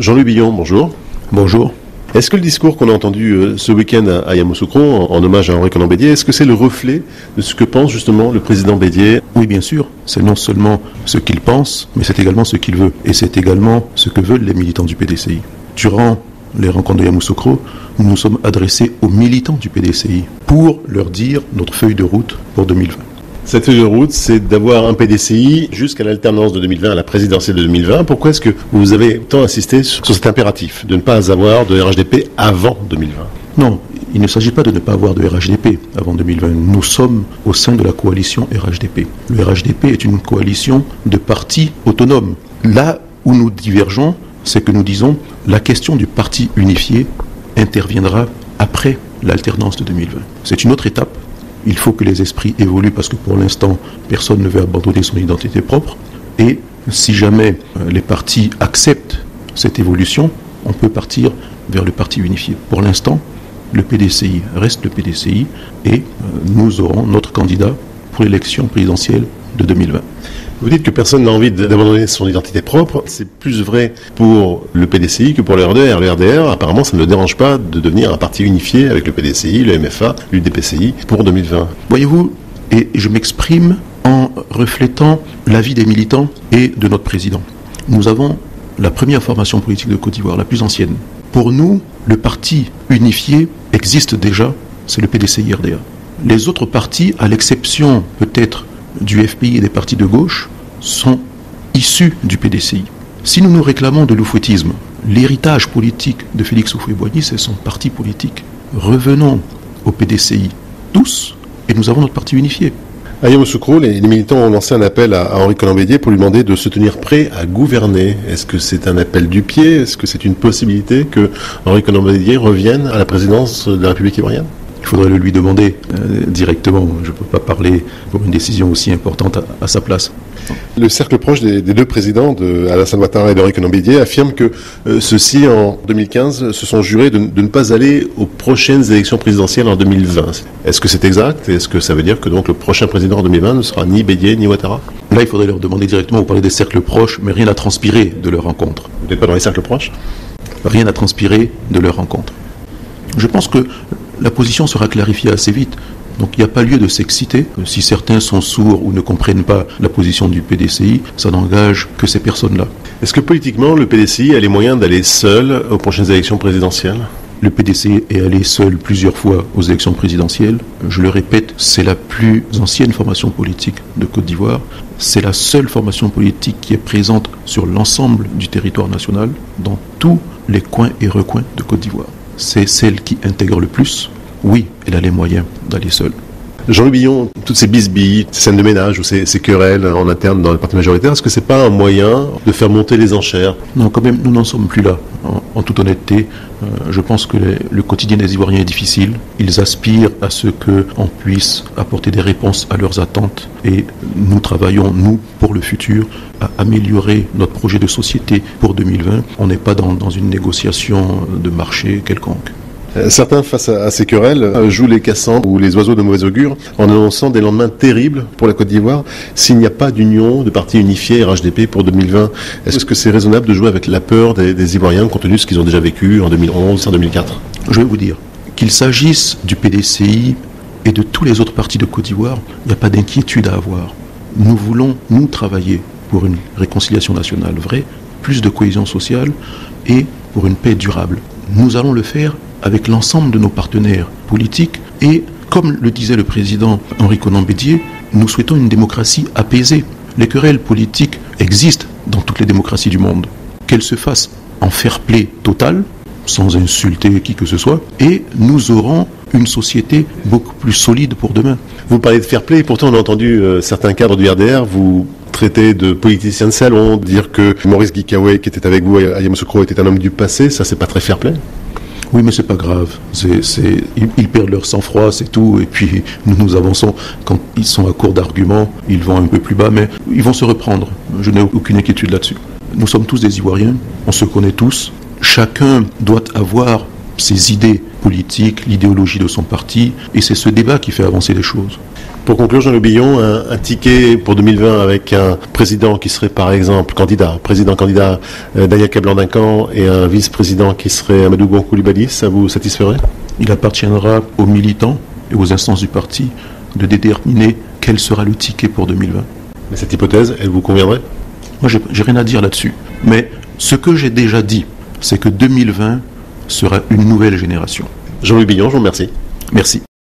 Jean-Louis Billon, bonjour. Bonjour. Est-ce que le discours qu'on a entendu ce week-end à Yamoussoukro, en hommage à Henri Konan Bédié, est-ce que c'est le reflet de ce que pense justement le président Bédié? Oui, bien sûr. C'est non seulement ce qu'il pense, mais c'est également ce qu'il veut. Et c'est également ce que veulent les militants du PDCI. Durant les rencontres de Yamoussoukro, nous nous sommes adressés aux militants du PDCI pour leur dire notre feuille de route pour 2020. Cette feuille de route, c'est d'avoir un PDCI jusqu'à l'alternance de 2020, à la présidentielle de 2020. Pourquoi est-ce que vous avez tant insisté sur cet impératif de ne pas avoir de RHDP avant 2020? Non, il ne s'agit pas de ne pas avoir de RHDP avant 2020. Nous sommes au sein de la coalition RHDP. Le RHDP est une coalition de partis autonomes. Là où nous divergeons, c'est que nous disons la question du parti unifié interviendra après l'alternance de 2020. C'est une autre étape. Il faut que les esprits évoluent parce que pour l'instant, personne ne veut abandonner son identité propre. Et si jamais les partis acceptent cette évolution, on peut partir vers le parti unifié. Pour l'instant, le PDCI reste le PDCI et nous aurons notre candidat pour l'élection présidentielle de 2020. Vous dites que personne n'a envie d'abandonner son identité propre. C'est plus vrai pour le PDCI que pour le RDR. Le RDR, apparemment, ça ne le dérange pas de devenir un parti unifié avec le PDCI, le MFA, l'UDPCI pour 2020. Voyez-vous, et je m'exprime en reflétant l'avis des militants et de notre président. Nous avons la première formation politique de Côte d'Ivoire, la plus ancienne. Pour nous, le parti unifié existe déjà, c'est le PDCI RDA. Les autres partis, à l'exception peut-être du FPI et des partis de gauche, sont issus du PDCI. Si nous nous réclamons de l'oufouettisme, l'héritage politique de Félix Houphouët-Boigny, c'est son parti politique. Revenons au PDCI, tous, et nous avons notre parti unifié. À Yamoussoukro, les militants ont lancé un appel à Henri Konan Bédié pour lui demander de se tenir prêt à gouverner. Est-ce que c'est un appel du pied? Est-ce que c'est une possibilité que Henri Konan Bédié revienne à la présidence de la République ivoirienne? Il faudrait le lui demander directement. Je ne peux pas parler pour une décision aussi importante à sa place. Le cercle proche des deux présidents, Alassane Ouattara et d'Henri Konan Bédié, affirme que ceux-ci, en 2015, se sont jurés de ne pas aller aux prochaines élections présidentielles en 2020. Est-ce que c'est exact? Est-ce que ça veut dire que donc le prochain président en 2020 ne sera ni Bédié ni Ouattara? Là, il faudrait leur demander directement. Vous parlez des cercles proches, mais rien n'a transpiré de leur rencontre. Vous n'êtes pas dans les cercles proches? Rien n'a transpiré de leur rencontre. Je pense que la position sera clarifiée assez vite. Donc il n'y a pas lieu de s'exciter. Si certains sont sourds ou ne comprennent pas la position du PDCI, ça n'engage que ces personnes-là. Est-ce que politiquement, le PDCI a les moyens d'aller seul aux prochaines élections présidentielles? Le PDCI est allé seul plusieurs fois aux élections présidentielles. Je le répète, c'est la plus ancienne formation politique de Côte d'Ivoire. C'est la seule formation politique qui est présente sur l'ensemble du territoire national, dans tous les coins et recoins de Côte d'Ivoire. C'est celle qui intègre le plus. Oui, elle a les moyens d'aller seule. Jean-Louis Billon, toutes ces bisbilles, ces scènes de ménage ou ces querelles en interne dans le parti majoritaire, est-ce que c'est pas un moyen de faire monter les enchères? Non, quand même, nous n'en sommes plus là. En toute honnêteté, je pense que le quotidien des Ivoiriens est difficile. Ils aspirent à ce qu'on puisse apporter des réponses à leurs attentes. Et nous travaillons, nous, pour le futur, à améliorer notre projet de société pour 2020. On n'est pas dans une négociation de marché quelconque. Certains, face à ces querelles, jouent les cassants ou les oiseaux de mauvais augure en annonçant des lendemains terribles pour la Côte d'Ivoire s'il n'y a pas d'union de partis unifiés RHDP pour 2020. Est-ce que c'est raisonnable de jouer avec la peur des Ivoiriens compte tenu de ce qu'ils ont déjà vécu en 2011, en 2004? Je vais vous dire, qu'il s'agisse du PDCI et de tous les autres partis de Côte d'Ivoire, il n'y a pas d'inquiétude à avoir. Nous voulons, nous, travailler pour une réconciliation nationale vraie, plus de cohésion sociale et pour une paix durable. Nous allons le faire avec l'ensemble de nos partenaires politiques et, comme le disait le président Henri Konan Bédié, nous souhaitons une démocratie apaisée. Les querelles politiques existent dans toutes les démocraties du monde. Qu'elles se fassent en fair-play total, sans insulter qui que ce soit, et nous aurons une société beaucoup plus solide pour demain. Vous parlez de fair-play, pourtant on a entendu certains cadres du RDR vous traiter de politicien de salon, dire que Maurice Guikawe, qui était avec vous à Yamoussoukro, était un homme du passé, ça c'est pas très fair-play? Oui, mais c'est pas grave. Ils perdent leur sang-froid, c'est tout. Et puis, nous avançons. Quand ils sont à court d'arguments, ils vont un peu plus bas, mais ils vont se reprendre. Je n'ai aucune inquiétude là-dessus. Nous sommes tous des Ivoiriens, on se connaît tous. Chacun doit avoir ses idées politiques, l'idéologie de son parti, et c'est ce débat qui fait avancer les choses. Pour conclure, Jean-Louis Billon, un ticket pour 2020 avec un président qui serait par exemple président-candidat Daniel Kablan-Duncan et un vice-président qui serait Amadou Gon Coulibaly, ça vous satisferait? Il appartiendra aux militants et aux instances du parti de déterminer quel sera le ticket pour 2020. Mais cette hypothèse, elle vous conviendrait? Moi, j'ai rien à dire là-dessus. Mais ce que j'ai déjà dit, c'est que 2020 sera une nouvelle génération. Jean-Louis Billon, je vous remercie. Merci.